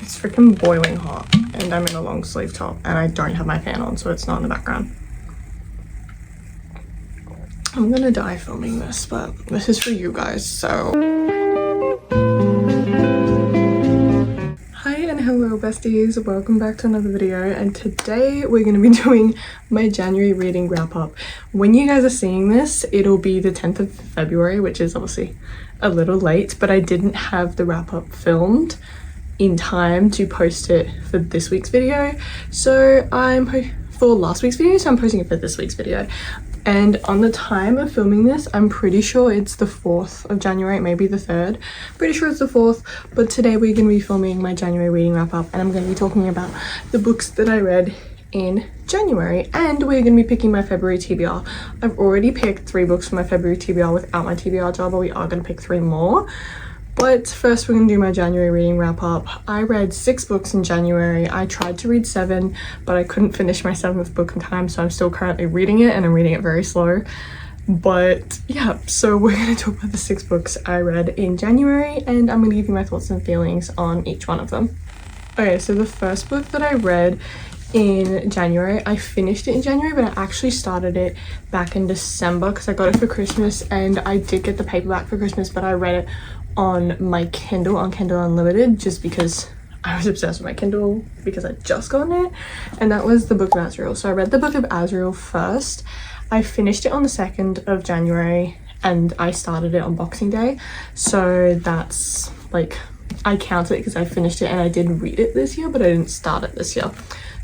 It's freaking boiling hot and I'm in a long sleeve top and I don't have my fan on, so it's not in the background. I'm gonna die filming this, but this is for you guys, so. Hi and hello besties, welcome back to another video, and today we're gonna be doing my January reading wrap up. When you guys are seeing this, it'll be the 10th of February, which is obviously a little late, but I didn't have the wrap up filmed in time to post it for this week's video, so for last week's video, so I'm posting it for this week's video. And on the time of filming this, I'm pretty sure it's the 4th of January, maybe the 3rd. Pretty sure it's the 4th, but today we're going to be filming my January reading wrap up, and I'm going to be talking about the books that I read in January, and we're going to be picking my February TBR. I've already picked 3 books for my February TBR without my TBR jar, but we are going to pick 3 more. But first we're going to do my January reading wrap up. I read 6 books in January. I tried to read 7, but I couldn't finish my 7th book in time, so I'm still currently reading it, and I'm reading it very slow. But yeah, so we're going to talk about the 6 books I read in January, and I'm going to give you my thoughts and feelings on each one of them. Okay, so the first book that I read in January, I finished it in January, but I actually started it back in December because I got it for Christmas, and I did get the paperback for Christmas, but I read it on my Kindle, on Kindle Unlimited, just because I was obsessed with my Kindle because I just gotten it, and that was the Book of Azrael. So I read the Book of Azrael first. I finished it on the 2nd of January and I started it on Boxing Day, so that's like, I count it because I finished it and I did read it this year, but I didn't start it this year.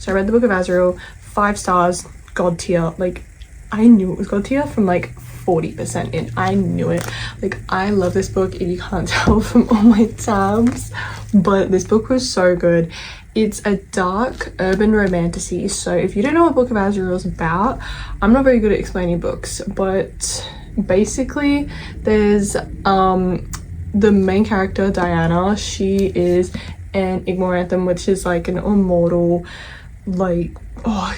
So I read the Book of Azrael, 5 stars, God tier. Like, I knew it was God tier from like 40% in. I knew it. Like, I love this book, if you can't tell from all my tabs, but this book was so good. It's a dark urban romantasy, so if you don't know what Book of Azrael is about, I'm not very good at explaining books, but basically there's the main character, Diana. She is an Ignoranthum, which is like an immortal, like,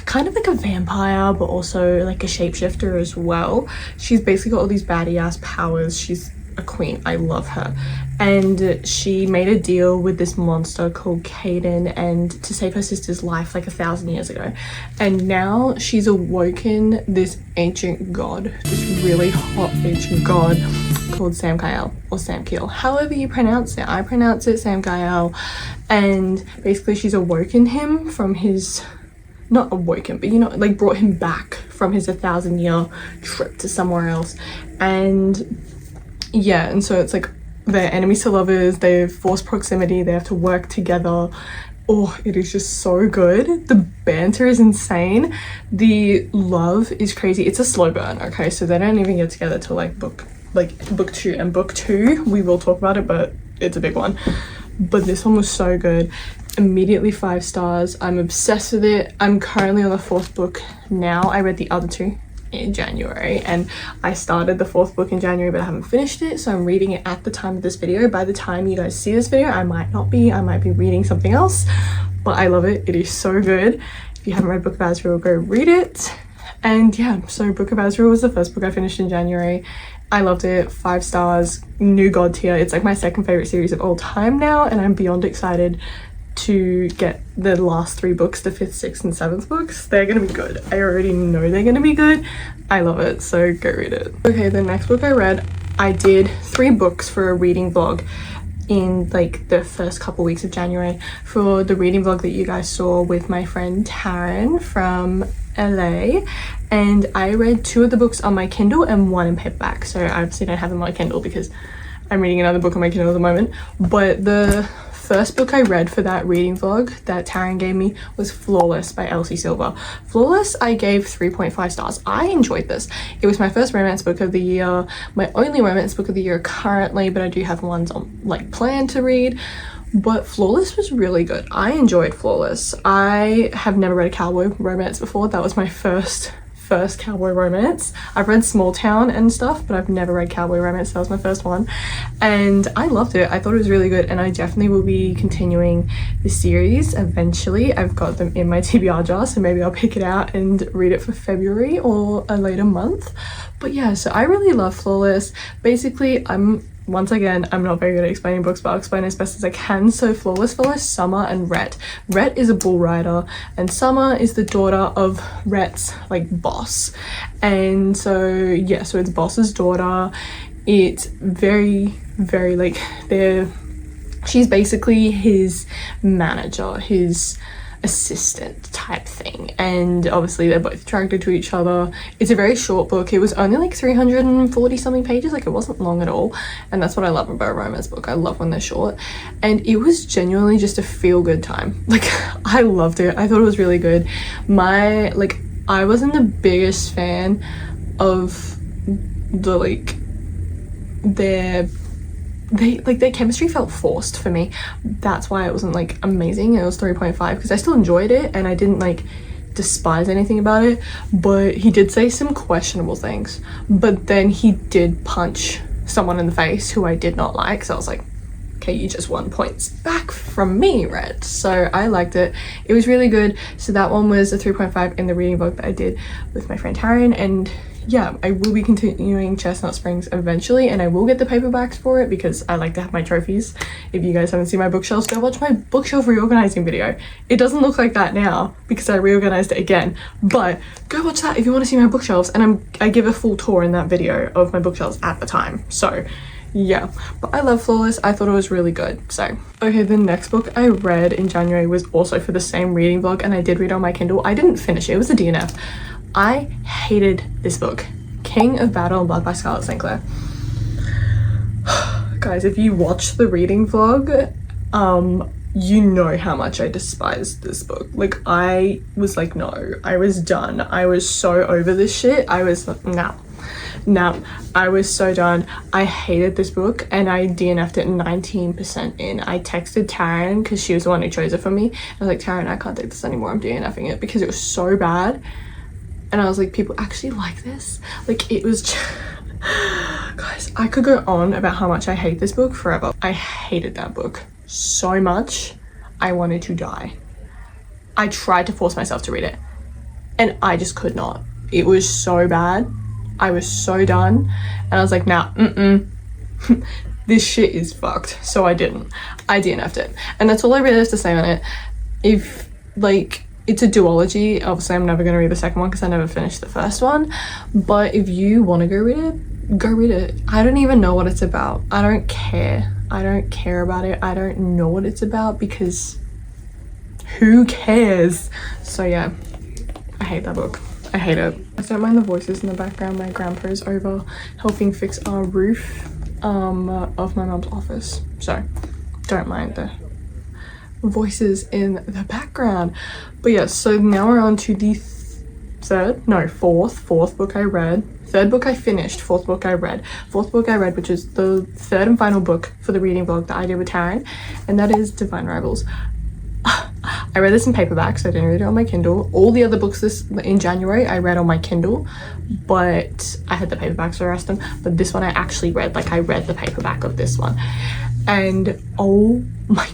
kind of like a vampire, but also like a shapeshifter as well. She's basically got all these baddie ass powers. She's a queen. I love her. And she made a deal with this monster called Caden, and to save her sister's life like 1,000 years ago. And now she's awoken this ancient god, this really hot ancient god called Samkael, or Samkiel, however you pronounce it. I pronounce it Samkael. And basically she's awoken him from his, not awoken, but you know, like brought him back from his 1,000-year trip to somewhere else. And yeah, and so it's like they're enemies to lovers, they have forced proximity, they have to work together. Oh, it is just so good. The banter is insane. The love is crazy. It's a slow burn, okay? So they don't even get together till like book 2, and book 2, we will talk about it, but it's a big one. But this one was so good. Immediately 5 stars. I'm obsessed with it. I'm currently on the 4th book now. I read the other 2 in January, and I started the 4th book in January, but I haven't finished it, so I'm reading it at the time of this video. By the time you guys see this video, I might be reading something else, but I love it. It is so good. If you haven't read Book of Azrael, go read it. And yeah, so Book of Azrael was the first book I finished in January. I loved it. 5 stars, new god tier. It's like my 2nd favorite series of all time now, and I'm beyond excited to get the last 3 books, the 5th, 6th and 7th books. They're gonna be good. I already know they're gonna be good. I love it, so go read it. Okay, the next book I read, I did 3 books for a reading vlog in like the first couple weeks of January, for the reading vlog that you guys saw with my friend Taryn from LA, and I read 2 of the books on my Kindle and 1 in paperback. So I obviously don't have them on my Kindle because I'm reading another book on my Kindle at the moment, but the first book I read for that reading vlog that Taryn gave me was Flawless by Elsie Silver. Flawless, I gave 3.5 stars. I enjoyed this. It was my first romance book of the year, my only romance book of the year currently, but I do have ones on like plan to read. But Flawless was really good. I enjoyed Flawless. I have never read a cowboy romance before. That was my first cowboy romance. I've read Small Town and stuff, but I've never read cowboy romance. That was my first one, and I loved it. I thought it was really good, and I definitely will be continuing the series eventually. I've got them in my TBR jar, so maybe I'll pick it out and read it for February or a later month. But yeah, so I really love Flawless. Basically, I'm once again, I'm not very good at explaining books, but I'll explain as best as I can. So Flawless follows Summer and Rhett. Rhett is a bull rider and Summer is the daughter of Rhett's like boss. And so yeah, so it's boss's daughter. It's very like she's basically his manager, his assistant type thing, and obviously they're both attracted to each other. It's a very short book. It was only like 340 something pages, like it wasn't long at all, and that's what I love about a romance book. I love when they're short, and it was genuinely just a feel-good time. Like I loved it. I thought it was really good. I wasn't the biggest fan of their chemistry felt forced for me. That's why it wasn't like amazing. It was 3.5 because I still enjoyed it and I didn't like despise anything about it, but he did say some questionable things. But then he did punch someone in the face who I did not like, so I was like, okay, you just won points back from me, Red. So I liked it. It was really good. So that one was a 3.5 in the reading vlog that I did with my friend Taryn, and yeah, I will be continuing Chestnut Springs eventually, and I will get the paperbacks for it because I like to have my trophies. If you guys haven't seen my bookshelves, go watch my bookshelf reorganizing video. It doesn't look like that now because I reorganized it again, but go watch that if you want to see my bookshelves, and I give a full tour in that video of my bookshelves at the time. So yeah, but I love Flawless. I thought it was really good. So okay, the next book I read in January was also for the same reading vlog, and I did read it on my Kindle. I didn't finish it. It was a DNF. I hated this book, King of Battle and Blood by Scarlett St. Clair. Guys, if you watch the reading vlog, you know how much I despised this book. Like, I was like, no, I was done. I was so over this shit. I was like, no, I was so done. I hated this book and I DNF'd it 19% in. I texted Taryn because she was the one who chose it for me. I was like, Taryn, I can't take this anymore. I'm DNFing it because it was so bad. And I was like, people actually like this? Like, it was just... Guys, I could go on about how much I hate this book forever. I hated that book so much. I wanted to die. I tried to force myself to read it and I just could not. It was so bad. I was so done. And I was like, nah, this shit is fucked. So I didn't. I DNF'd it. And that's all I really have to say on it. If, like... It's a duology. Obviously, I'm never going to read the second one because I never finished the first one. But if you want to go read it, go read it. I don't even know what it's about. I don't care. I don't care about it. I don't know what it's about because who cares? So yeah, I hate that book. I hate it. I don't mind the voices in the background. My grandpa is over helping fix our roof of my mom's office. So don't mind the voices in the background. But yeah, so now we're on to the fourth book I read. Third book I finished, fourth book I read, which is the third and final book for the reading vlog that I did with Taryn, and that is Divine Rivals. I read this in paperback, so I didn't read it on my Kindle. All the other books in January I read on my Kindle, but I had the paperbacks for the rest of them. But this one I actually read, like I read the paperback of this one, and oh my,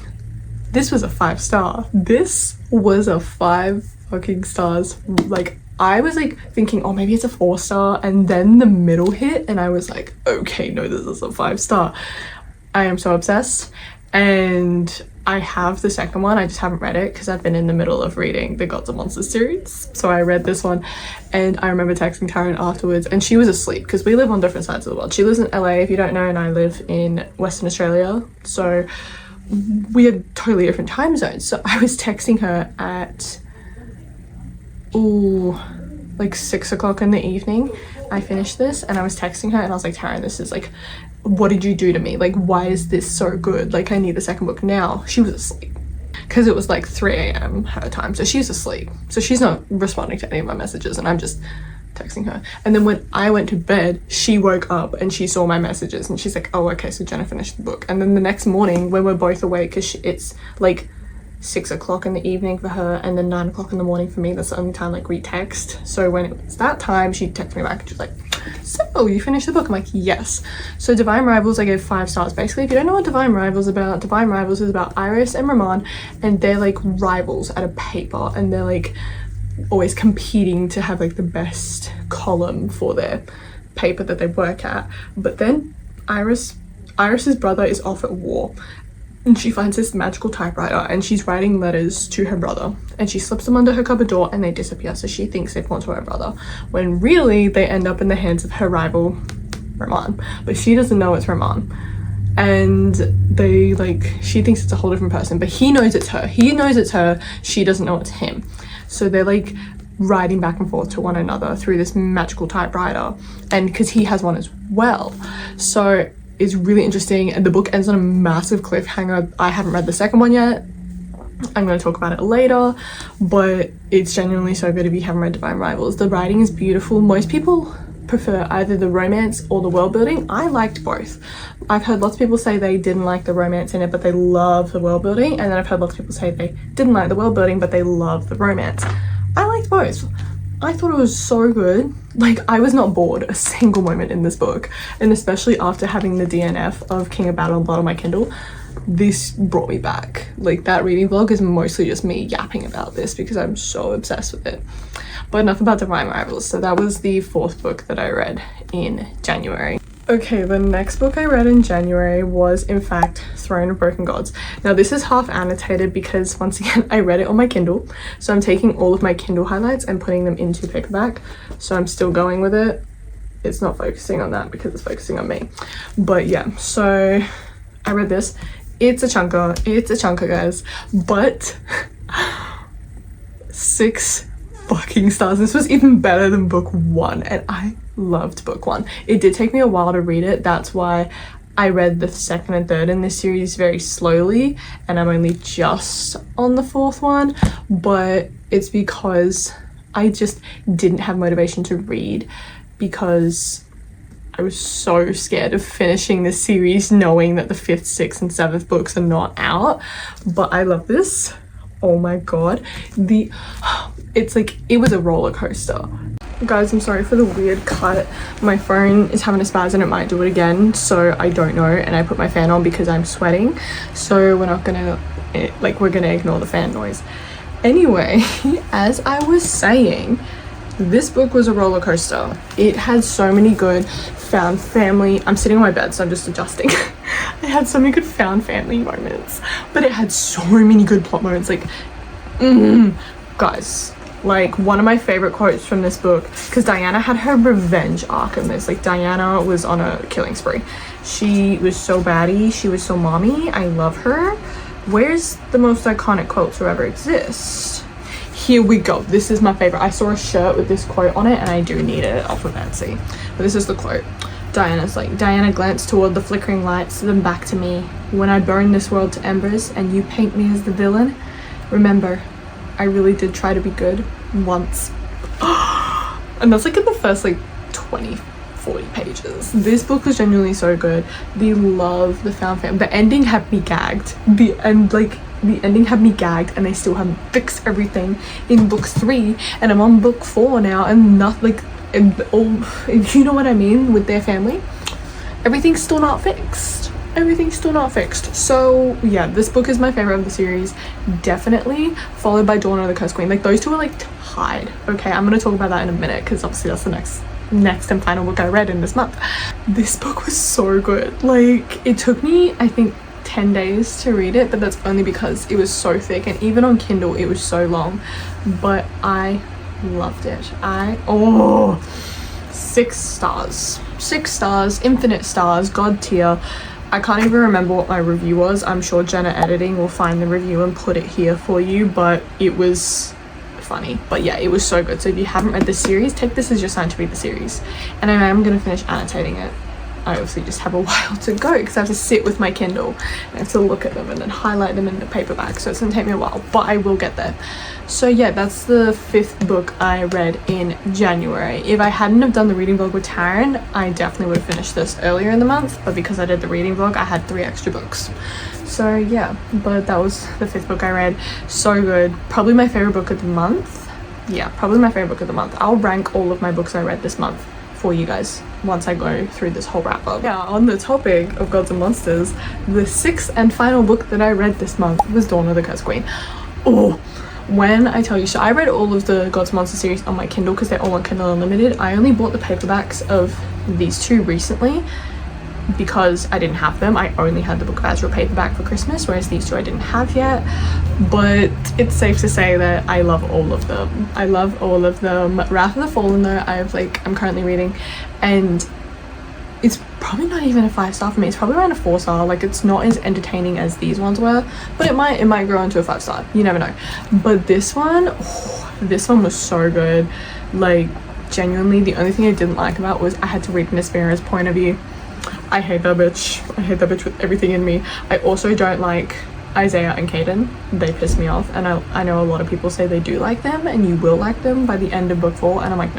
this was a 5-star. This was a 5 fucking stars. Like, I was like thinking, oh, maybe it's a 4-star, and then the middle hit and I was like, okay, no, this is a 5-star. I am so obsessed, and I have the second one. I just haven't read it because I've been in the middle of reading the Gods and Monsters series. So I read this one, and I remember texting Taryn afterwards, and she was asleep because we live on different sides of the world. She lives in LA, if you don't know, and I live in Western Australia. So we had totally different time zones. So I was texting her at like 6 o'clock in the evening. I finished this and I was texting her and I was like, Taryn, this is like, what did you do to me? Like, why is this so good? Like, I need the second book now. She was asleep because it was like 3 a.m. her time, so she's asleep, so she's not responding to any of my messages, and I'm just texting her. And then when I went to bed, she woke up and she saw my messages and she's like, oh, okay, so Jenna finished the book. And then the next morning when we're both awake, because it's like 6 o'clock in the evening for her and then 9 o'clock in the morning for me, that's the only time like we text. So when it was that time, she'd text me back and she's like, so you finished the book? I'm like, yes. So Divine Rivals, I gave 5 stars. Basically, if you don't know what Divine Rivals is about, Divine Rivals is about Iris and Ramon, and they're like rivals at a paper, and they're like always competing to have like the best column for their paper that they work at. But then Iris Iris's brother is off at war, and she finds this magical typewriter and she's writing letters to her brother, and she slips them under her cupboard door and they disappear. So she thinks they've gone to her brother, when really they end up in the hands of her rival Roman, but she doesn't know it's Roman. And they she thinks it's a whole different person, but he knows it's her. She doesn't know it's him. So they're writing back and forth to one another through this magical typewriter, and because he has one as well. So it's really interesting, and the book ends on a massive cliffhanger. I haven't read the second one yet. I'm going to talk about it later, but it's genuinely so good if you haven't read Divine Rivals. The writing is beautiful. Most people prefer either the romance or the world building. I liked both. I've heard lots of people say they didn't like the romance in it, but they love the world building, and then I've heard lots of people say they didn't like the world building, but they love the romance. I liked both. I thought it was so good. I was not bored a single moment in this book, and especially after having the DNF of King of Battle and Blood on my Kindle, this brought me back. That reading vlog is mostly just me yapping about this because I'm so obsessed with it. But enough about Divine Rivals. So that was the 4th book that I read in January. Okay, the next book I read in January was, in fact, Throne of Broken Gods. Now, this is half annotated because, once again, I read it on my Kindle. So I'm taking all of my Kindle highlights and putting them into paperback. So I'm still going with it. It's not focusing on that because it's focusing on me. But yeah, so I read this. It's a chunker, guys. But 6 fucking stars. This was even better than book 1, and I loved book 1. It did take me a while to read it. That's why I read the 2nd and 3rd in this series very slowly, and I'm only just on the 4th one, but it's because I just didn't have motivation to read because I was so scared of finishing this series knowing that the 5th, 6th and 7th books are not out. But I love this. Oh my god, it was a roller coaster. Guys, I'm sorry for the weird cut. My phone is having a spaz and it might do it again, so I don't know, and I put my fan on because I'm sweating, so we're not gonna we're gonna ignore the fan noise. Anyway, as I was saying, this book was a roller coaster. It had so many good found family. I'm sitting on my bed, so I'm just adjusting. It had so many good found family moments, but it had so many good plot moments. Guys, one of my favorite quotes from this book, because Diana had her revenge arc in this. Diana was on a killing spree. She was so baddie. She was so mommy. I love her. Where's the most iconic quote to ever exist? Here we go. This is my favorite. I saw a shirt with this quote on it, and I do need it off of Etsy. But this is the quote. Diana glanced toward the flickering lights, then back to me. When I burn this world to embers and you paint me as the villain, remember, I really did try to be good once. And that's in the first 20, 40 pages. This book was genuinely so good. The love, the found family, the ending had me gagged. The ending had me gagged, and they still haven't fixed everything in book 3, and I'm on book 4 now, and nothing, if you know what I mean, with their family, everything's still not fixed. So yeah, this book is my favorite of the series, definitely, followed by Dawn of the Cursed Queen. Those two are tied. Okay, I'm gonna talk about that in a minute because obviously that's the next and final book I read in this month. This book was so good. It took me, I think, 10 days to read it, but that's only because it was so thick, and even on Kindle it was so long, but I loved it. 6 stars, infinite stars, god tier. I can't even remember what my review was. I'm sure Jenna editing will find the review and put it here for you, but it was funny. But yeah, it was so good. So if you haven't read the series, take this as your sign to read the series, and I am going to finish annotating it. I obviously just have a while to go because I have to sit with my Kindle and I have to look at them and then highlight them in the paperback, so it's gonna take me a while, but I will get there. So yeah, that's the 5th book I read in January. If I hadn't have done the reading vlog with Taryn, I definitely would have finished this earlier in the month, but because I did the reading vlog, I had 3 extra books. So yeah, but that was the 5th book I read. So good. Probably my favorite book of the month. Yeah, probably my favorite book of the month. I'll rank all of my books I read this month for you guys once I go through this whole wrap up. Yeah, on the topic of Gods and Monsters, the 6th and final book that I read this month was Dawn of the Cursed Queen. Oh, when I tell you, so I read all of the Gods and Monsters series on my Kindle because they're all on Kindle Unlimited. I only bought the paperbacks of these 2 recently, because I didn't have them. I only had the Book of Azrael paperback for Christmas, whereas these two I didn't have yet. But it's safe to say that I love all of them. I love all of them. Wrath of the Fallen though, I'm currently reading, and it's probably not even a 5-star for me. It's probably around a 4-star. Like, it's not as entertaining as these ones were, but it might grow into a 5-star. You never know. But this one was so good. Like, genuinely, the only thing I didn't like about was I had to read Miss Mira's point of view. I hate that bitch. I hate that bitch with everything in me. I also don't like Isaiah and Caden. They piss me off, and I know a lot of people say they do like them and you will like them by the end of book 4, and I'm like,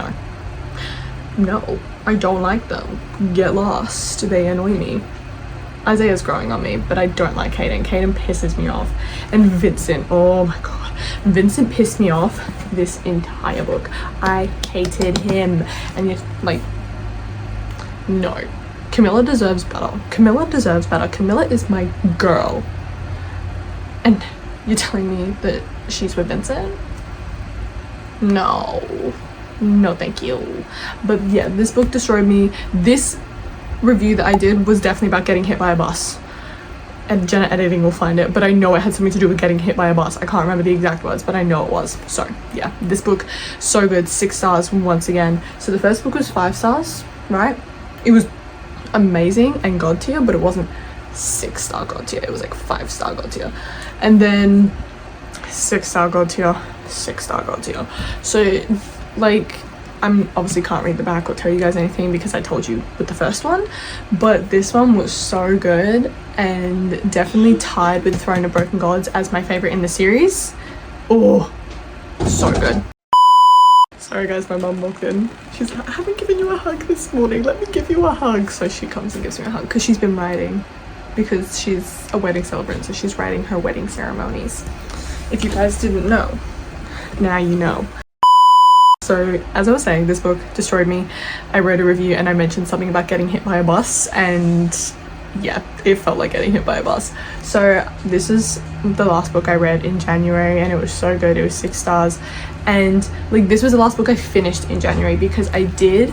no, I don't like them. Get lost. They annoy me. Isaiah's growing on me, but I don't like Caden. Caden pisses me off. And Vincent, oh my god, Vincent pissed me off this entire book. I hated him, and yet, like, no. Camilla deserves better. Camilla deserves better. Camilla is my girl. And you're telling me that she's with Vincent? No, thank you. But yeah, this book destroyed me. This review that I did was definitely about getting hit by a bus. And Jenna editing will find it, but I know it had something to do with getting hit by a bus. I can't remember the exact words, but I know it was. So yeah, this book, so good. 6 stars once again. So the first book was 5 stars, right? It was amazing and god tier, but it wasn't 6-star god tier. It was like 5-star god tier. And then 6-star god tier, 6-star god tier. So like, I'm obviously can't read the back or tell you guys anything because I told you with the first one, but this one was so good and definitely tied with Throne of Broken Gods as my favorite in the series. Oh, so good. Sorry guys, my mum walked in. She's like, I haven't given you a hug this morning, let me give you a hug. So she comes and gives me a hug because she's been writing, because she's a wedding celebrant, so she's writing her wedding ceremonies. If you guys didn't know, now you know. So as I was saying, this book destroyed me. I wrote a review and I mentioned something about getting hit by a bus, and yeah, it felt like getting hit by a bus. So this is the last book I read in January, and it was so good. It was 6 stars, and like, this was the last book I finished in January, because I did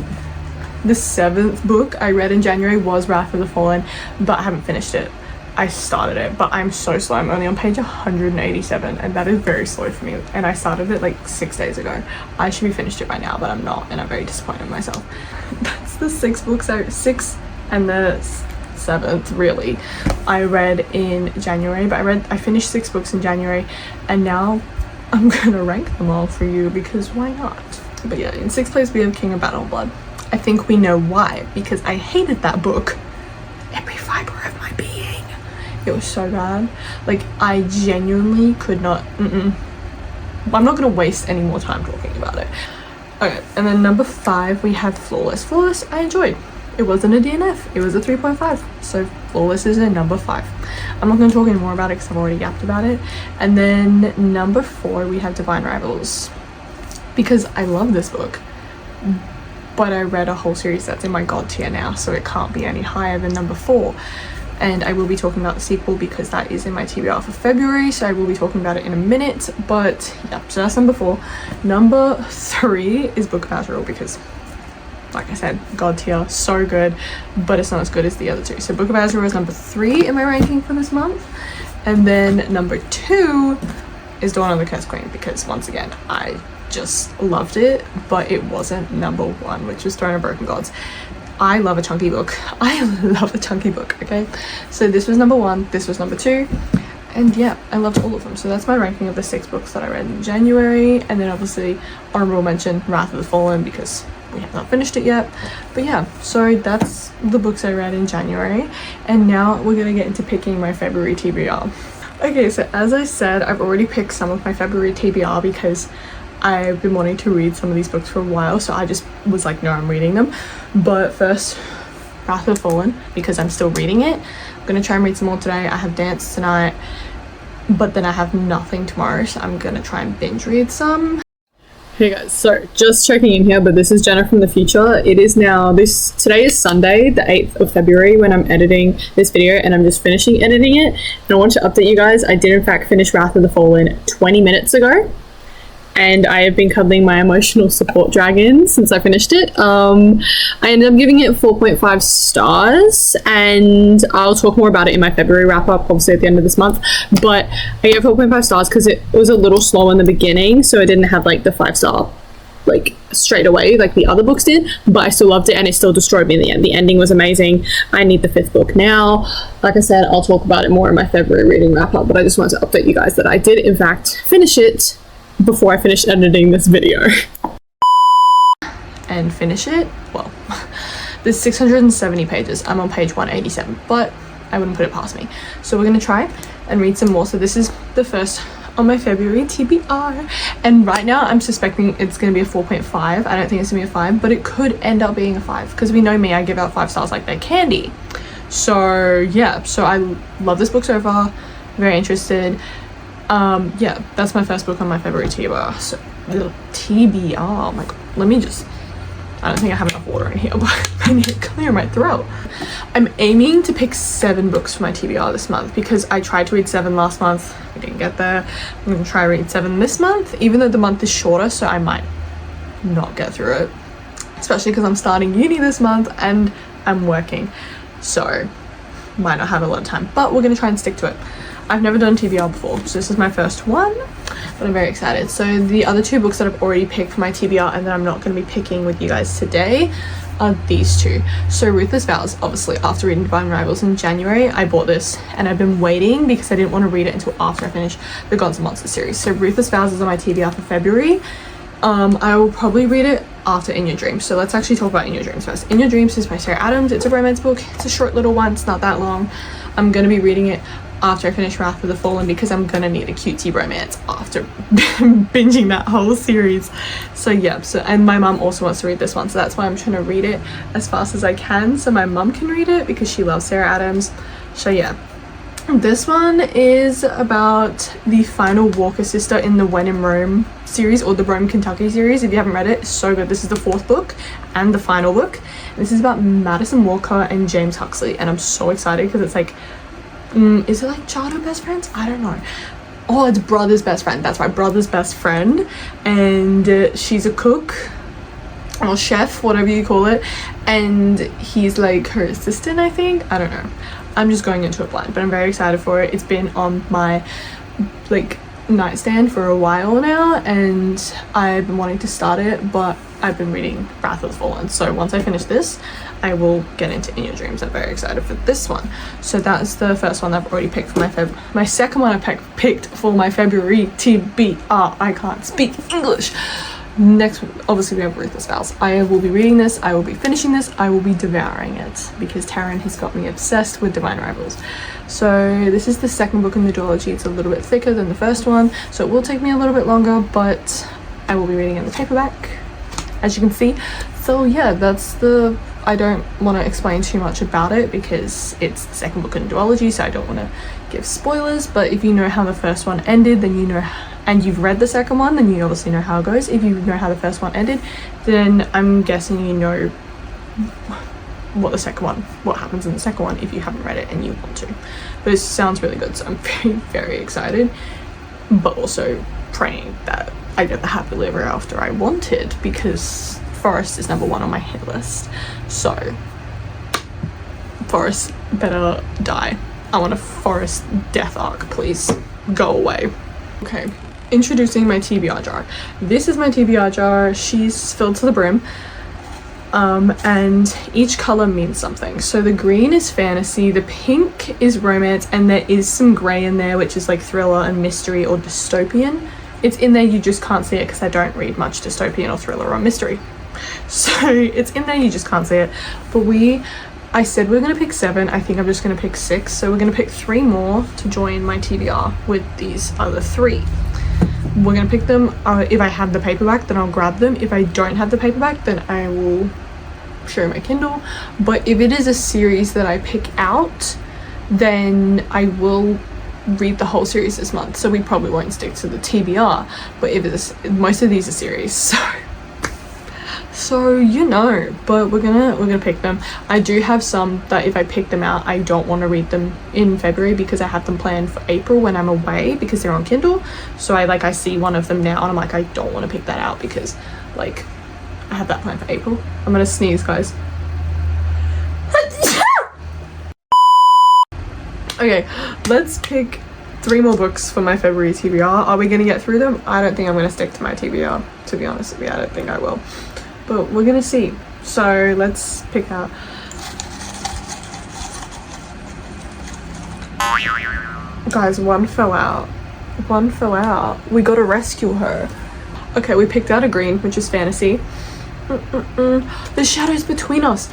the 7th book I read in January was Wrath of the Fallen, but I haven't finished it. I started it, but I'm so slow. I'm only on page 187, and that is very slow for me, and I started it like 6 days ago. I should be finished it by now, but I'm not, and I'm very disappointed in myself. That's the 6 books 6 and the 7th really I read in January, but I finished 6 books in January, and now I'm gonna rank them all for you because why not? But yeah, in 6th place we have King of Battle and Blood. I think we know why, because I hated that book every fiber of my being. It was so bad. Like, I genuinely could not. I'm not gonna waste any more time talking about it. Okay, and then number 5 we have Flawless. Flawless I enjoyed. It wasn't a DNF, it was a 3.5, so Flawless is a number 5. I'm not going to talk any more about it because I've already yapped about it. And then number 4 we have Divine Rivals, because I love this book, but I read a whole series that's in my god tier now, so it can't be any higher than number 4. And I will be talking about the sequel because that is in my TBR for February, so I will be talking about it in a minute. But yeah, so that's number 4. Number 3 is Book of Azrael, because like I said, god tier, so good, but it's not as good as the other 2. So Book of Azrael is number 3 in my ranking for this month. And then number 2 is Dawn of the Cursed Queen, because once again, I just loved it, but it wasn't number 1, which was Throne of Broken Gods. I love a chunky book. I love a chunky book, okay? So this was number 1, this was number 2, and yeah, I loved all of them. So that's my ranking of the 6 books that I read in January. And then obviously honorable mention Wrath of the Fallen, because we have not finished it yet. But yeah, so that's the books I read in January, and now we're gonna get into picking my February TBR. Okay, so as I said, I've already picked some of my February TBR because I've been wanting to read some of these books for a while, so I just was like, no, I'm reading them. But first, Wrath of the Fallen, because I'm still reading it. I'm gonna try and read some more today. I have dance tonight, but then I have nothing tomorrow, so I'm gonna try and binge read some. Hey guys, so just checking in here, but this is Jenna from the future. It is now, today is Sunday, the 8th of February when I'm editing this video, and I'm just finishing editing it. And I want to update you guys, I did in fact finish Wrath of the Fallen 20 minutes ago. and I have been cuddling my emotional support dragon since I finished it. I ended up giving it 4.5 stars, and I'll talk more about it in my February wrap up, obviously at the end of this month. But I gave 4.5 stars because it was a little slow in the beginning, so I didn't have like the 5-star like straight away like the other books did, but I still loved it, and it still destroyed me in the end. The ending was amazing. I need the 5th book now. Like I said, I'll talk about it more in my February reading wrap up, but I just wanted to update you guys that I did in fact finish it before I finished editing this video. And finish it. Well, there's 670 pages. I'm on page 187, but I wouldn't put it past me. So we're gonna try and read some more. So this is the first on my February TBR, and right now I'm suspecting it's going to be a 4.5. I don't think it's going to be a 5, but it could end up being a 5 because we know me, I give out 5 stars like they're candy. So yeah, so I love this book so far, very interested. Yeah, that's my first book on my February TBR. So TBR, oh my god, let me just, I don't think I have enough water in here, but I need to clear my throat. I'm aiming to pick 7 books for my TBR this month because I tried to read 7 last month. I didn't get there. I'm going to try read 7 this month, even though the month is shorter, so I might not get through it. Especially because I'm starting uni this month and I'm working. So, might not have a lot of time, but we're going to try and stick to it. I've never done TBR before, so this is my first one, but I'm very excited. So the other 2 books that I've already picked for my TBR and that I'm not going to be picking with you guys today are these 2. So Ruthless Vows, obviously after reading Divine Rivals in January, I bought this and I've been waiting because I didn't want to read it until after I finished the Gods and Monsters series. So Ruthless Vows is on my TBR for February. I will probably read it after In Your Dreams. So let's actually talk about In Your Dreams first. In Your Dreams is by Sarah Adams. It's a romance book. It's a short little one. It's not that long. I'm going to be reading it after I finish Wrath of the Fallen because I'm gonna need a cutesy romance after binging that whole series. So yeah, so and my mum also wants to read this one, so that's why I'm trying to read it as fast as I can so my mum can read it because she loves Sarah Adams. So yeah, this one is about the final Walker sister in the When in Rome series, or the Rome Kentucky series. If you haven't read it, it's so good. This is the 4th book and the final book. This is about Madison Walker and James Huxley, and I'm so excited because it's like, is it like childhood best friends? I don't know. Oh, it's brother's best friend. That's right, brother's best friend. And she's a cook or chef, whatever you call it. And he's like her assistant, I think. I don't know. I'm just going into it blind, but I'm very excited for it. It's been on my like nightstand for a while now, and I've been wanting to start it, but I've been reading Wrath of the Fallen. So once I finish this, I will get into In Your Dreams. I'm very excited for this one. So that's the first one I've already picked for my second one I picked for my February TBR. I can't speak English. Next, obviously we have Ruthless Vows. I will be reading this, I will be finishing this, I will be devouring it because Taryn has got me obsessed with Divine Rivals. So this is the second book in the duology. It's a little bit thicker than the first one, so it will take me a little bit longer, but I will be reading it in the paperback, as you can see. So yeah, that's the, I don't want to explain too much about it because it's the second book in the duology, so I don't want to give spoilers, but if you know how the first one ended, then you know, and you've read the second one, then you obviously know how it goes. If you know how the first one ended, then I'm guessing you know what happens in the second one if you haven't read it and you want to. But it sounds really good, so I'm very, very excited, but also praying that I get the happily ever after I wanted, because Forest is number 1 on my hit list. So Forest better die. I want a Forest death arc, please go away. Okay, introducing my TBR jar. This is my TBR jar. She's filled to the brim, and each color means something. So the green is fantasy, the pink is romance, and there is some gray in there which is like thriller and mystery or dystopian. It's in there, you just can't see it because I don't read much dystopian or thriller or mystery, so it's in there, you just can't see it. But I said we're gonna pick 7. I think I'm just gonna pick 6, so we're gonna pick 3 more to join my TBR with these other 3. We're gonna pick them. If I have the paperback, then I'll grab them. If I don't have the paperback, then I will show my Kindle. But if it is a series that I pick out, then I will read the whole series this month, so we probably won't stick to the TBR. But if it's, most of these are series, so So but we're gonna pick them. I do have some that if I pick them out, I don't want to read them in February because I have them planned for April when I'm away because they're on Kindle. So I see one of them now and I'm like, I don't want to pick that out because like I have that planned for April. I'm gonna sneeze, guys. Okay, let's pick 3 more books for my February TBR. Are we gonna get through them? I don't think I'm gonna stick to my TBR, to be honest with you. I don't think I will, but we're gonna see. So let's pick out. Guys, one fell out. We gotta rescue her. Okay, we picked out a green, which is fantasy. The shadows between us.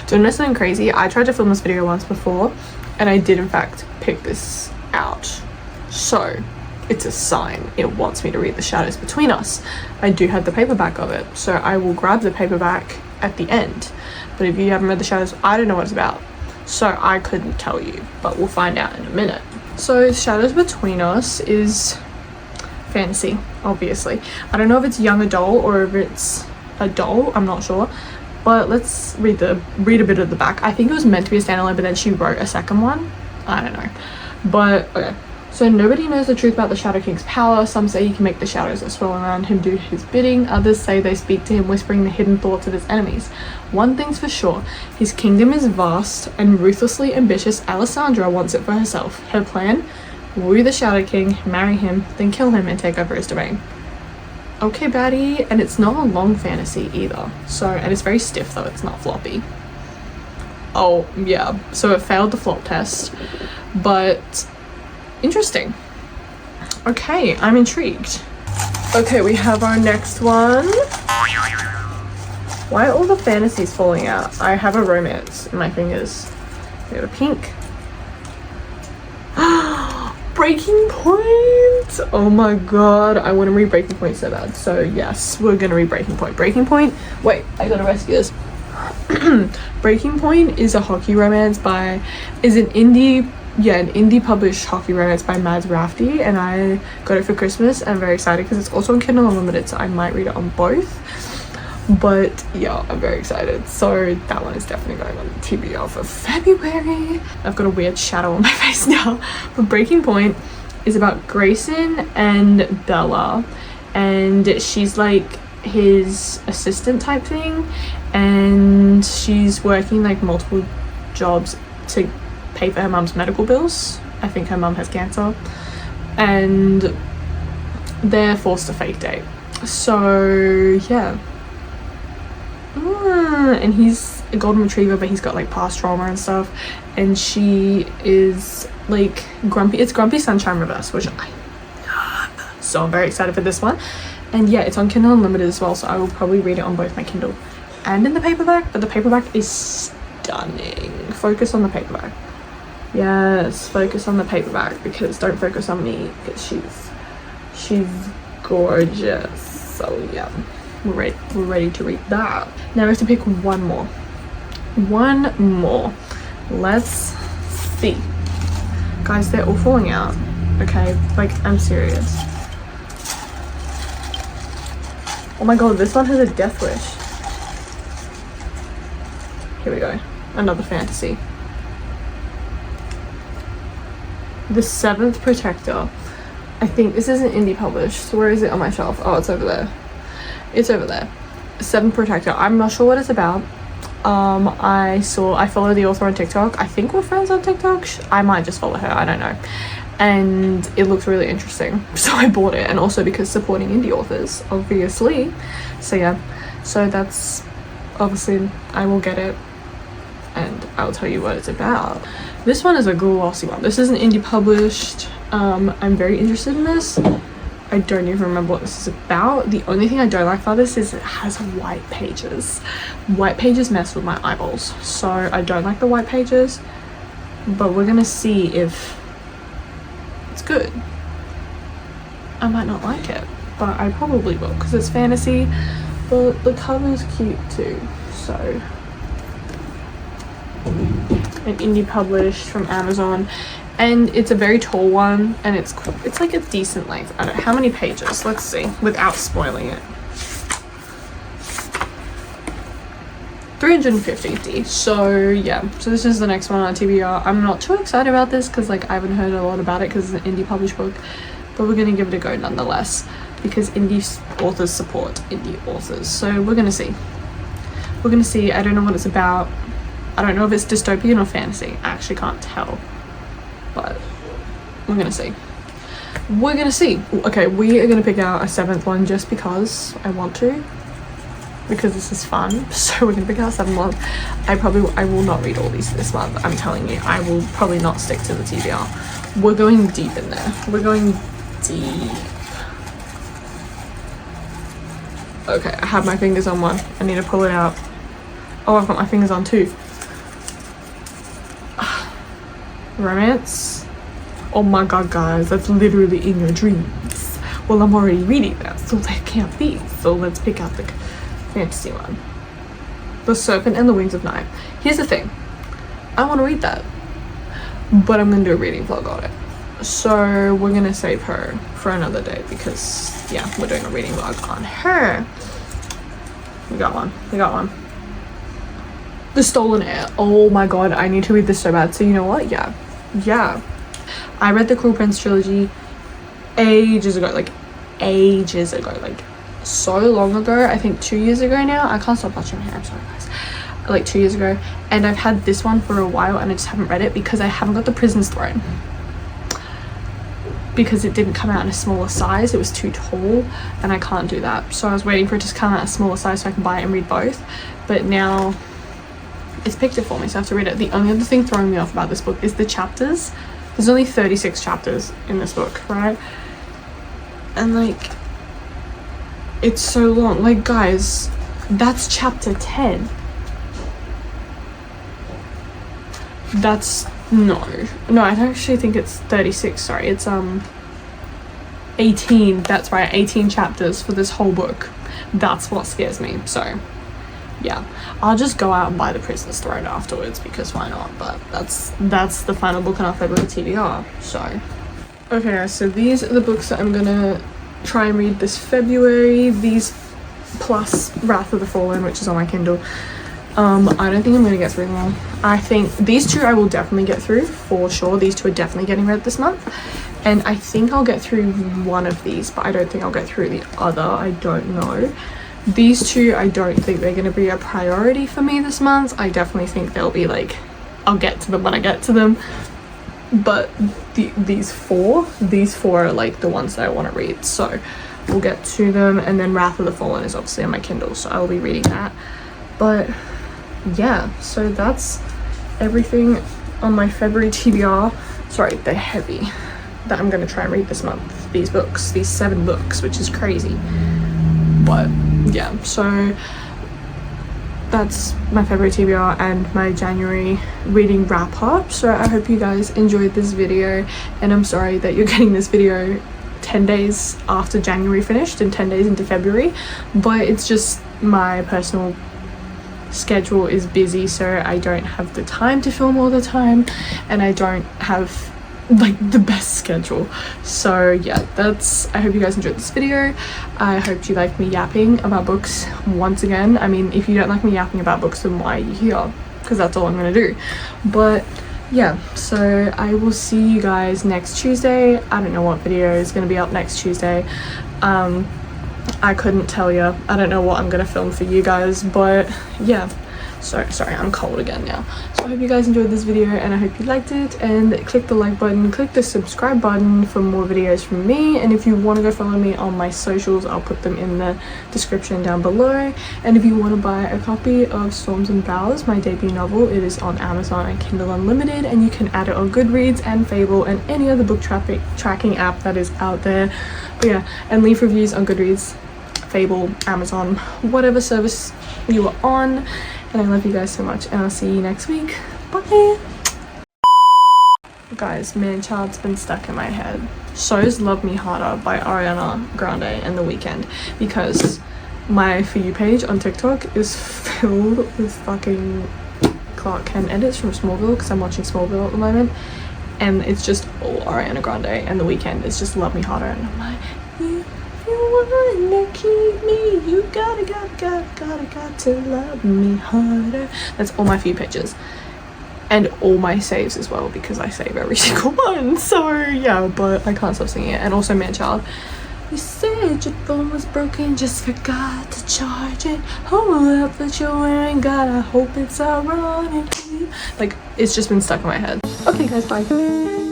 Do you know something crazy? I tried to film this video once before and I did in fact pick this out. So it's a sign. It wants me to read The Shadows Between Us. I do have the paperback of it, so I will grab the paperback at the end. But if you haven't read The Shadows, I don't know what it's about. So I couldn't tell you, but we'll find out in a minute. So Shadows Between Us is fantasy, obviously. I don't know if it's young adult or if it's adult, I'm not sure. But let's read a bit of the back. I think it was meant to be a standalone, but then she wrote a second one. I don't know. But okay. So nobody knows the truth about the Shadow King's power. Some say he can make the shadows that swirl around him do his bidding. Others say they speak to him, whispering the hidden thoughts of his enemies. One thing's for sure, his kingdom is vast, and ruthlessly ambitious Alessandra wants it for herself. Her plan? Woo the Shadow King, marry him, then kill him and take over his domain. Okay, baddie. And it's not a long fantasy either. So, and it's very stiff though, it's not floppy. Oh, yeah. So it failed the flop test, but interesting. Okay, I'm intrigued. Okay, we have our next one. Why are all the fantasies falling out? I have a romance in my fingers. We have a pink. Breaking Point! Oh my god, I want to read Breaking Point so bad. So yes, we're gonna read Breaking Point. Breaking Point, wait, I gotta rescue this. Breaking Point is a hockey romance is an indie published hockey romance by Mads Rafty, and I got it for Christmas. I'm very excited because it's also on Kindle Unlimited, so I might read it on both. But yeah, I'm very excited. So that one is definitely going on the TBR for February. I've got a weird shadow on my face now. But Breaking Point is about Grayson and Bella, and she's like his assistant type thing, and she's working like multiple jobs to pay for her mum's medical bills. I think her mum has cancer, and they're forced to fake date. So yeah. And he's a golden retriever, but he's got like past trauma and stuff, and she is like grumpy. It's Grumpy Sunshine Reverse, which I love, so I'm very excited for this one. And yeah, it's on Kindle Unlimited as well, so I will probably read it on both my Kindle and in the paperback. But the paperback is stunning. Focus on the paperback. Yes, focus on the paperback, because don't focus on me, because she's gorgeous. So yeah, we're ready to read that. Now we have to pick one more. Let's see. Guys, they're all falling out. Okay, like, I'm serious. Oh my god, this one has a death wish. Here we go. Another fantasy. The Seventh Protector. I think this isn't indie published. Where is it on my shelf? Oh, it's over there. It's over there. Seventh Protector. I'm not sure what it's about. I follow the author on TikTok. I think we're friends on TikTok. I might just follow her. I don't know. And it looks really interesting, so I bought it. And also because supporting indie authors, obviously. So yeah. So that's obviously, I will get it and I'll tell you what it's about. This one is a glossy one. This isn't indie published. I'm very interested in this. I don't even remember what this is about. The only thing I don't like about this is it has white pages. White pages mess with my eyeballs, so I don't like the white pages, but we're gonna see if it's good. I might not like it, but I probably will because it's fantasy, but the cover's cute too. So, an indie published from Amazon. And it's a very tall one, and it's like a decent length. I don't know how many pages. Let's see, without spoiling it. 350. So yeah, so this is the next one on TBR. I'm not too excited about this because like I haven't heard a lot about it because it's an indie published book, but we're gonna give it a go nonetheless because indie authors support indie authors. So we're gonna see. I don't know what it's about. I don't know if it's dystopian or fantasy. I actually can't tell, but we're gonna see. Okay, we are gonna pick out a 7th one just because I want to, because this is fun. So we're gonna pick out 7th one. I will not read all these this month. I'm telling you, I will probably not stick to the TBR. We're going deep in there. We're going deep. Okay, I have my fingers on one. I need to pull it out. Oh, I've got my fingers on 2. Romance. Oh my god, guys, that's literally in your dreams. Well, I'm already reading that, so that can't be. So let's pick out the fantasy one. The Serpent and the Wings of Night. Here's the thing. I want to read that, but I'm going to do a reading vlog on it. So we're going to save her for another day because, yeah, we're doing a reading vlog on her. We got one. The Stolen Heir. Oh my god, I need to read this so bad. So you know what? Yeah. I read the Cruel Prince trilogy ages ago, like so long ago. I think 2 years ago now. I can't stop watching my hair, I'm sorry guys. Like 2 years ago, and I've had this one for a while and I just haven't read it because I haven't got the Prison's Throne, because it didn't come out in a smaller size. It was too tall and I can't do that, so I was waiting for it to come out in a smaller size so I can buy it and read both. But now it's picked it for me, so I have to read it. The only other thing throwing me off about this book is the chapters. There's only 36 chapters in this book, right? And like, it's so long. Like, guys, that's chapter 10. That's no, I don't actually think it's 36. Sorry, it's 18. That's right, 18 chapters for this whole book. That's what scares me. So yeah, I'll just go out and buy the Prisoner's Throne afterwards because why not? But that's the final book on our February TBR. So okay guys, so these are the books that I'm gonna try and read this February. These plus Wrath of the Fallen, which is on my Kindle. I don't think I'm gonna get through them all. I think these 2 I will definitely get through for sure. These 2 are definitely getting read this month, and I think I'll get through one of these, but I don't think I'll get through the other. I don't know. These 2, I don't think they're going to be a priority for me this month. I definitely think they'll be like, I'll get to them when I get to them. But these four are like the ones that I want to read. So we'll get to them. And then Wrath of the Fallen is obviously on my Kindle, so I'll be reading that. But yeah, so that's everything on my February TBR. Sorry, they're heavy. That I'm going to try and read this month. These books, these 7 books, which is crazy. But yeah, so that's my February TBR and my January reading wrap up. So I hope you guys enjoyed this video, and I'm sorry that you're getting this video 10 days after January finished and 10 days into February, but it's just my personal schedule is busy, so I don't have the time to film all the time, and I don't have like the best schedule. So yeah, I hope you guys enjoyed this video. I hope you liked me yapping about books once again. I mean, if you don't like me yapping about books, then why are you here? Because that's all I'm gonna do. But yeah, so I will see you guys next Tuesday. I don't know what video is gonna be up next Tuesday. I couldn't tell you. I don't know what I'm gonna film for you guys, but yeah. So sorry, I'm cold again now. So I hope you guys enjoyed this video, and I hope you liked it, and click the like button, click the subscribe button for more videos from me. And if you want to go follow me on my socials, I'll put them in the description down below. And if you want to buy a copy of Storms and Bowers, my debut novel, it is on Amazon and Kindle Unlimited, and you can add it on Goodreads and Fable and any other book tracking app that is out there. But yeah, and leave reviews on Goodreads, Fable, Amazon, whatever service you are on. And I love you guys so much, and I'll see you next week. Bye! Guys, Man-Child's been stuck in my head. So's Love Me Harder by Ariana Grande and The Weeknd, because my For You page on TikTok is filled with fucking Clark Kent edits from Smallville, because I'm watching Smallville at the moment, and it's just all Ariana Grande, and The Weeknd is just Love Me Harder, and I'm like, you wanna keep me, you got to love me harder. That's all my few pictures. And all my saves as well, because I save every single one. So yeah, but I can't stop singing it. And also Man Child. You said your phone was broken, just forgot to charge it. Whole outfit you're wearing, God, I hope it's ironic. Like, it's just been stuck in my head. Okay guys, bye.